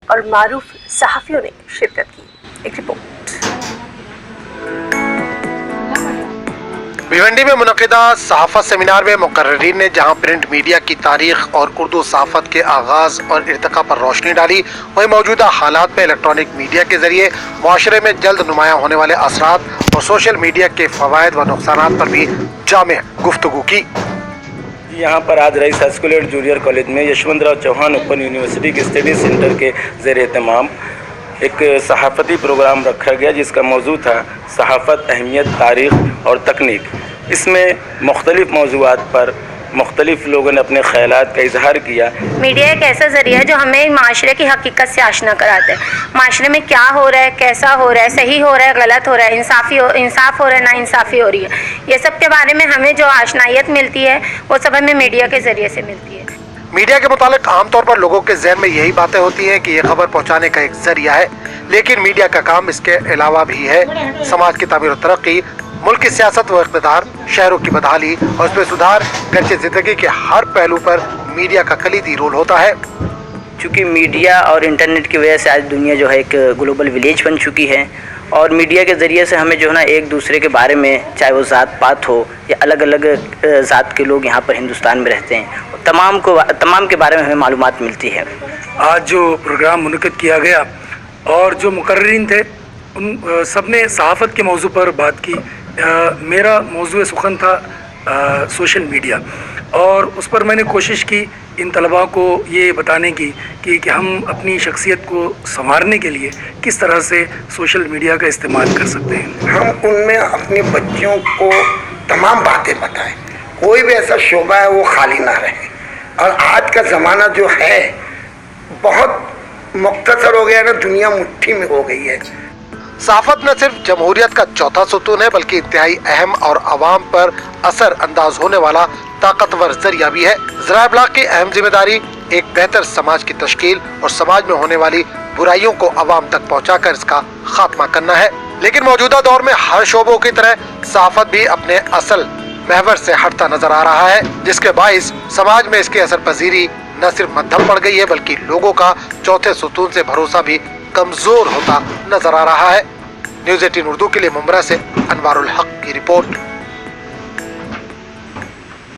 اور معروف صحافیوں نے شرکت کی. ایک رپورٹ. بھیونڈی میں منعقدہ صحافت سیمینار میں مقررین نے جہاں پرنٹ میڈیا کی تاریخ اور اردو صحافت کے آغاز اور ارتقاء پر روشنی ڈالی، وہیں موجودہ حالات میں الیکٹرانک میڈیا کے ذریعے معاشرے میں جلد نمایاں ہونے والے اثرات اور سوشل میڈیا کے فوائد و نقصانات پر بھی جامع گفتگو کی. یہاں پر آج Rais high school and junior college میں یشونت راؤ چوہان اوپن یونیورسٹی کے اسٹڈی سینٹر کے زیر اہتمام ایک صحافتی پروگرام رکھا گیا جس کا موضوع تھا صحافت، اہمیت، تاریخ اور تکنیک. اس میں مختلف موضوعات پر مختلف لوگوں نے اپنے خیالات کا اظہار کیا. میڈیا ایک ایسا ذریعہ ہے جو ہمیں معاشرے کی حقیقت سے آشنا کراتا ہے. معاشرے میں کیا ہو رہا ہے، کیسا ہو رہا ہے، صحیح ہو رہا ہے، غلط ہو رہا ہے، انصاف ہو رہا ہے، نا انصافی ہو رہی ہے، یہ سب کے بارے میں ہمیں جو آشنائیت ملتی ہے وہ سب ہمیں میڈیا کے ذریعے سے ملتی ہے. میڈیا کے متعلق عام طور پر لوگوں کے ذہن میں یہی باتیں ہوتی ہیں کہ یہ خبر پہنچانے کا ایک ذریعہ ہے، لیکن میڈیا کا کام اس کے علاوہ بھی ہے. سماج کی تعمیر و ترقی، ملک کی سیاست و اقتدار، شہروں کی بدحالی اور اس میں سدھار، گرچہ زندگی کے ہر پہلو پر میڈیا کا کلیدی رول ہوتا ہے. چونکہ میڈیا اور انٹرنیٹ کی وجہ سے آج دنیا جو ہے ایک گلوبل ولیج بن چکی ہے، اور میڈیا کے ذریعے سے ہمیں جو ہے نا ایک دوسرے کے بارے میں، چاہے وہ ذات پات ہو یا الگ الگ ذات کے لوگ یہاں پر ہندوستان میں رہتے ہیں، تمام کے بارے میں ہمیں معلومات ملتی ہے. آج جو پروگرام منعقد کیا گیا اور جو مقررین تھے ان سب نے صحافت کے موضوع پر بات کی. میرا موضوع سخن تھا سوشل میڈیا، اور اس پر میں نے کوشش کی ان طلباء کو یہ بتانے کی کہ ہم اپنی شخصیت کو سنوارنے کے لیے کس طرح سے سوشل میڈیا کا استعمال کر سکتے ہیں. ہم ان میں اپنے بچوں کو تمام باتیں بتائیں، کوئی بھی ایسا شعبہ ہے وہ خالی نہ رہے. اور آج کا زمانہ جو ہے بہت مختصر ہو گیا ہے نا، دنیا مٹھی میں ہو گئی ہے. صحافت نہ صرف جمہوریت کا چوتھا ستون ہے بلکہ انتہائی اہم اور عوام پر اثر انداز ہونے والا طاقتور ذریعہ بھی ہے. ذرائع ابلاغ کی اہم ذمہ داری ایک بہتر سماج کی تشکیل اور سماج میں ہونے والی برائیوں کو عوام تک پہنچا کر اس کا خاتمہ کرنا ہے. لیکن موجودہ دور میں ہر شعبوں کی طرح صحافت بھی اپنے اصل محور سے ہٹتا نظر آ رہا ہے، جس کے باعث سماج میں اس کی اثر پذیری نہ صرف مدھم پڑ گئی ہے بلکہ لوگوں کا چوتھے ستون سے بھروسہ بھی کمزور ہوتا نظر آ رہا ہے. نیوز 18 اردو کے لیے ممبرا سے انوار الحق کی رپورٹ.